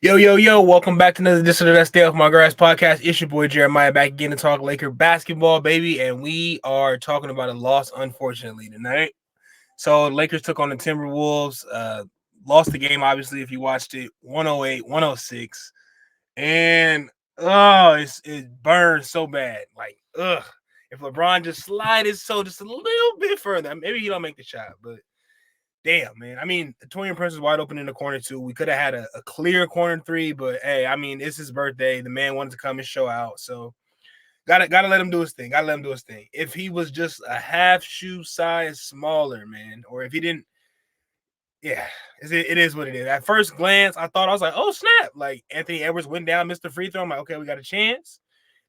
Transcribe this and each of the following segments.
Yo, welcome back to another edition of That Stay Off My Grass podcast. It's your boy Jeremiah back again to talk Laker basketball, baby. And we are talking about a loss, unfortunately, tonight. So Lakers took on the Timberwolves, lost the game, obviously, if you watched it, 108-106. And it burns so bad. Like, if LeBron just slided just a little bit further, maybe he don't make the shot, but damn, man. I mean, Torian Prince was wide open in the corner too. We could have had a clear corner three, but hey, I mean, it's his birthday. The man wanted to come and show out, so gotta let him do his thing. Gotta let him do his thing. If he was just a half shoe size smaller, man, or if he didn't, yeah, it is what it is. At first glance, I was like, oh snap! Like Anthony Edwards went down, missed the free throw. I'm like, okay, we got a chance.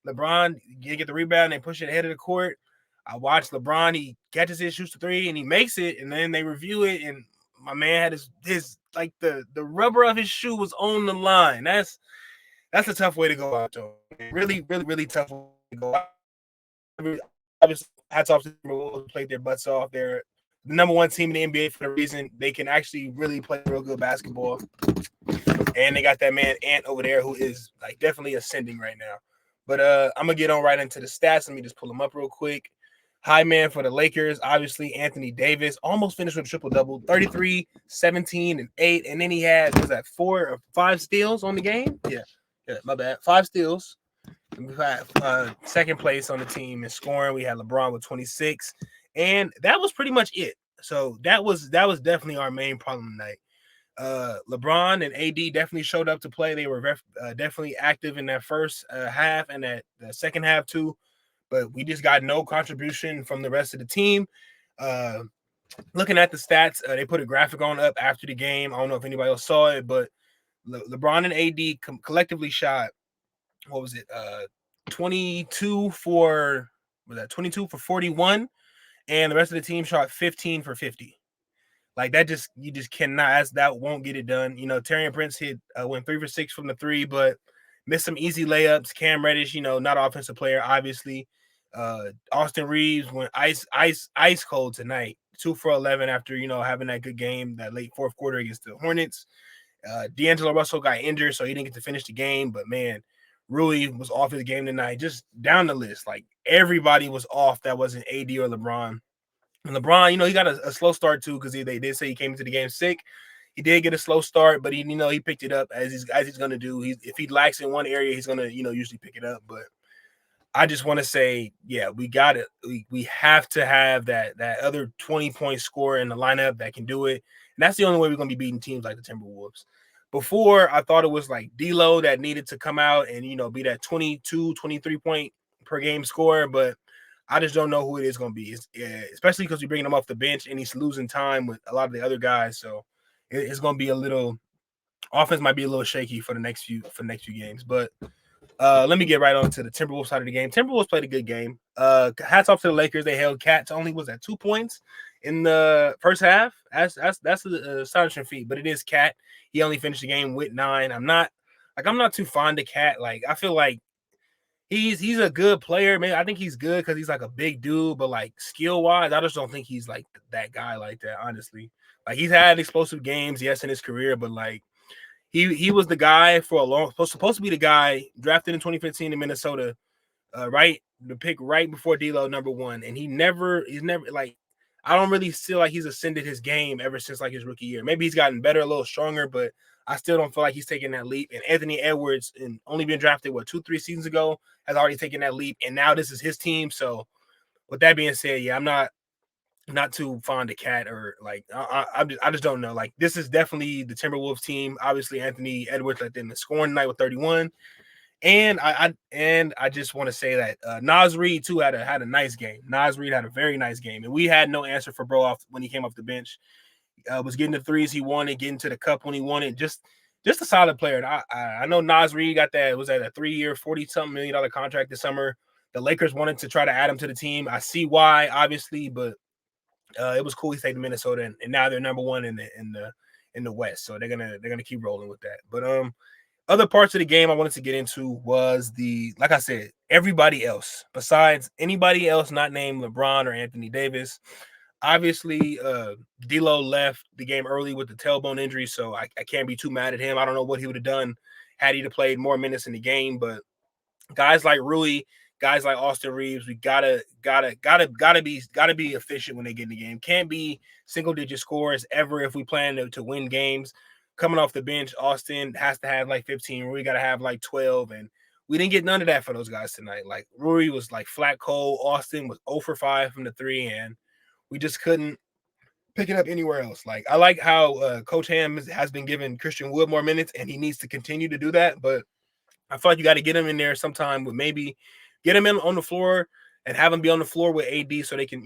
LeBron get the rebound and push it ahead of the court. I watched LeBron. He catches it, shoots the three, and he makes it. And then they review it, and my man had his like the rubber of his shoe was on the line. That's a tough way to go out, though. Really tough way to go out. Obviously, hats off to the Timberwolves, played their butts off. They're the number one team in the NBA for the reason they can actually really play real good basketball. And they got that man Ant over there who is like definitely ascending right now. But I'm gonna get on right into the stats. Let me just pull them up real quick. High man for the Lakers, obviously Anthony Davis, almost finished with a triple-double, 33, 17, and 8. And then he had, 4 or 5 steals on the game? Yeah, my bad. 5 steals. We had second place on the team in scoring. We had LeBron with 26. And that was pretty much it. So that was definitely our main problem tonight. LeBron and AD definitely showed up to play. They were definitely active in that first half and that the second half too. But we just got no contribution from the rest of the team. Looking at the stats, they put a graphic on up after the game. I don't know if anybody else saw it, but LeBron and AD collectively shot, 22 for 41, and the rest of the team shot 15 for 50. Like that, you just cannot. That won't get it done. You know, Torian Prince went 3 for 6 from the three, but missed some easy layups. Cam Reddish, not an offensive player, obviously. Austin Reeves went ice cold tonight. 2 for 11 after having that good game that late fourth quarter against the Hornets. D'Angelo Russell got injured, so he didn't get to finish the game. But man, Rui was off his game tonight. Just down the list, like everybody was off. That wasn't AD or LeBron. And LeBron, he got a slow start too because they did say he came into the game sick. He did get a slow start, but he picked it up as he's gonna do. If he lacks in one area, he's gonna usually pick it up. But I just want to say, yeah, we got it. We have to have that other 20-point scorer in the lineup that can do it. And that's the only way we're gonna be beating teams like the Timberwolves. Before, I thought it was like D'Lo that needed to come out and be that 22, 23 point per game scorer, but I just don't know who it is going to be, especially because we're bringing him off the bench and he's losing time with a lot of the other guys. So it's going to be offense might be a little shaky for the next few games. But let me get right on to the Timberwolves side of the game. Timberwolves played a good game. Hats off to the Lakers. They held Cat to only 2 points in the first half. That's an astonishing feat, but it is Cat. He only finished the game with 9. I'm not too fond of Cat. Like I feel like he's a good player, man. I think he's good because he's like a big dude, but like skill wise, I just don't think he's like that guy like that. Honestly, like he's had explosive games, yes, in his career, but like he was the guy for a long, supposed to be the guy drafted in 2015 in Minnesota, right, the pick right before D'Lo number 1, and he's never like I don't really feel like he's ascended his game ever since like his rookie year. Maybe he's gotten better, a little stronger, but I still don't feel like he's taking that leap. And Anthony Edwards, and only been drafted 2-3 seasons ago, has already taken that leap, and now this is his team. So, with that being said, yeah, I'm not too fond of Cat or like I just don't know. Like this is definitely the Timberwolves team. Obviously, Anthony Edwards led them in scoring tonight with 31, and I just want to say that Naz Reid too had a nice game. Naz Reid had a very nice game, and we had no answer for bro when he came off the bench. Was getting the threes he wanted, getting to the cup when he wanted. Just a solid player. And I know Naz Reid got a 3-year, $40-something million contract this summer. The Lakers wanted to try to add him to the team. I see why, obviously, but it was cool he stayed in Minnesota, and now they're number 1 in the West. So they're gonna keep rolling with that. But other parts of the game I wanted to get into was like I said, everybody else besides anybody else not named LeBron or Anthony Davis. Obviously, D'Lo left the game early with the tailbone injury, so I can't be too mad at him. I don't know what he would have done had he played more minutes in the game, but guys like Rui, guys like Austin Reeves, we gotta be efficient when they get in the game. Can't be single digit scores ever if we plan to win games. Coming off the bench, Austin has to have like 15. Rui got to have like 12, and we didn't get none of that for those guys tonight. Like Rui was like flat cold. Austin was 0 for 5 from the 3, and we just couldn't pick it up anywhere else. Like I like how Coach Ham has been giving Christian Wood more minutes, and he needs to continue to do that. But I feel like you got to get him in there sometime with maybe get him in on the floor and have him be on the floor with AD so they can,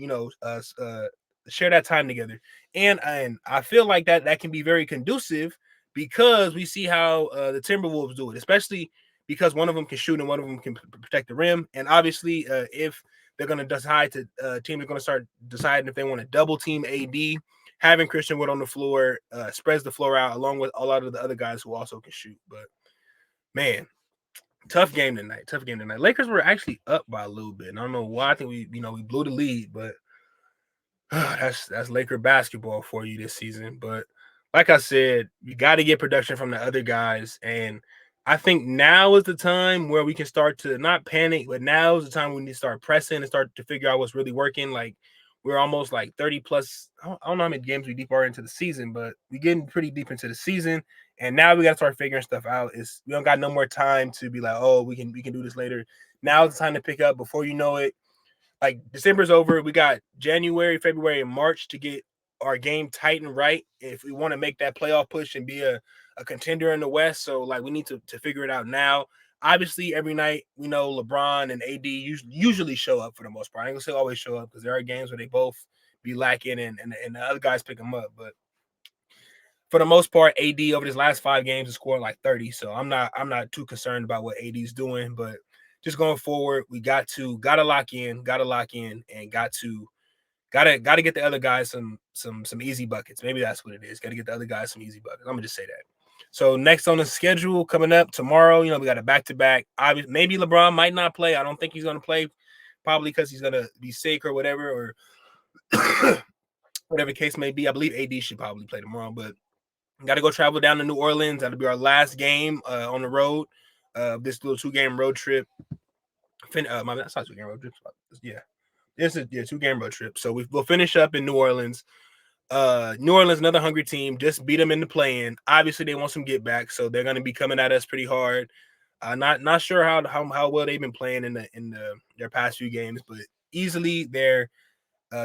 share that time together. And I feel like that can be very conducive because we see how the Timberwolves do it, especially because one of them can shoot and one of them can protect the rim. And obviously, if they're going to decide to teams are going to start deciding if they want to double team AD, having Christian Wood on the floor spreads the floor out along with a lot of the other guys who also can shoot. But man, tough game tonight. Tough game tonight. Lakers were actually up by a little bit. And I don't know why. I think we blew the lead, but that's Laker basketball for you this season. But like I said, you got to get production from the other guys. And I think now is the time where we can start to not panic, but now is the time we need to start pressing and start to figure out what's really working. Like we're almost like 30 plus. I don't know how many games we deep are into the season, but we're getting pretty deep into the season. And now we got to start figuring stuff out. We don't got no more time to be like, oh, we can do this later. Now it's time to pick up before you know it. Like December's over. We got January, February, and March to get our game tight and right if we want to make that playoff push and be a contender in the West. So like we need to figure it out now. Obviously, every night we know LeBron and AD usually show up for the most part. I ain't gonna say always show up because there are games where they both be lacking and the other guys pick them up. But for the most part, AD over his last 5 games has scored like 30. So I'm not too concerned about what AD's doing. But just going forward, we gotta lock in, and gotta get the other guys some easy buckets. Maybe that's what it is. Gotta get the other guys some easy buckets. I'm gonna just say that. So next on the schedule coming up tomorrow, we got a back-to-back. Obviously, maybe LeBron might not play. I don't think he's gonna play, probably because he's gonna be sick or whatever, or whatever case may be. I believe AD should probably play tomorrow, but got to go travel down to New Orleans. That'll be our last game on the road. This little 2-game road trip. That's not 2-game road trip. Yeah, this is 2-game road trip. So we'll finish up in New Orleans. New Orleans, another hungry team, just beat them in the play-in. Obviously, they want some get back, so they're going to be coming at us pretty hard. Not sure how well they've been playing in their past few games, but easily they're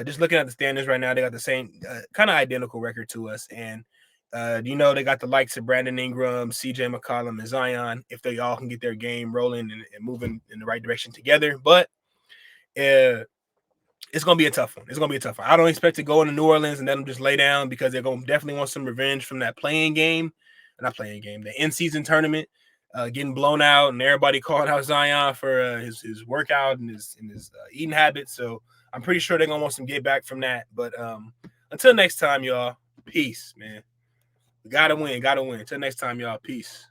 just looking at the standings right now. They got the same kind of identical record to us, and they got the likes of Brandon Ingram, CJ McCollum, and Zion. If they all can get their game rolling and moving in the right direction together, but it's gonna be a tough one. I don't expect to go into New Orleans and let them just lay down because they're gonna definitely want some revenge from that the in-season tournament, getting blown out and everybody calling out Zion for his workout and his eating habits. So I'm pretty sure they're gonna want some get back from that. But until next time, y'all, peace, man. We gotta win. Until next time, y'all, peace.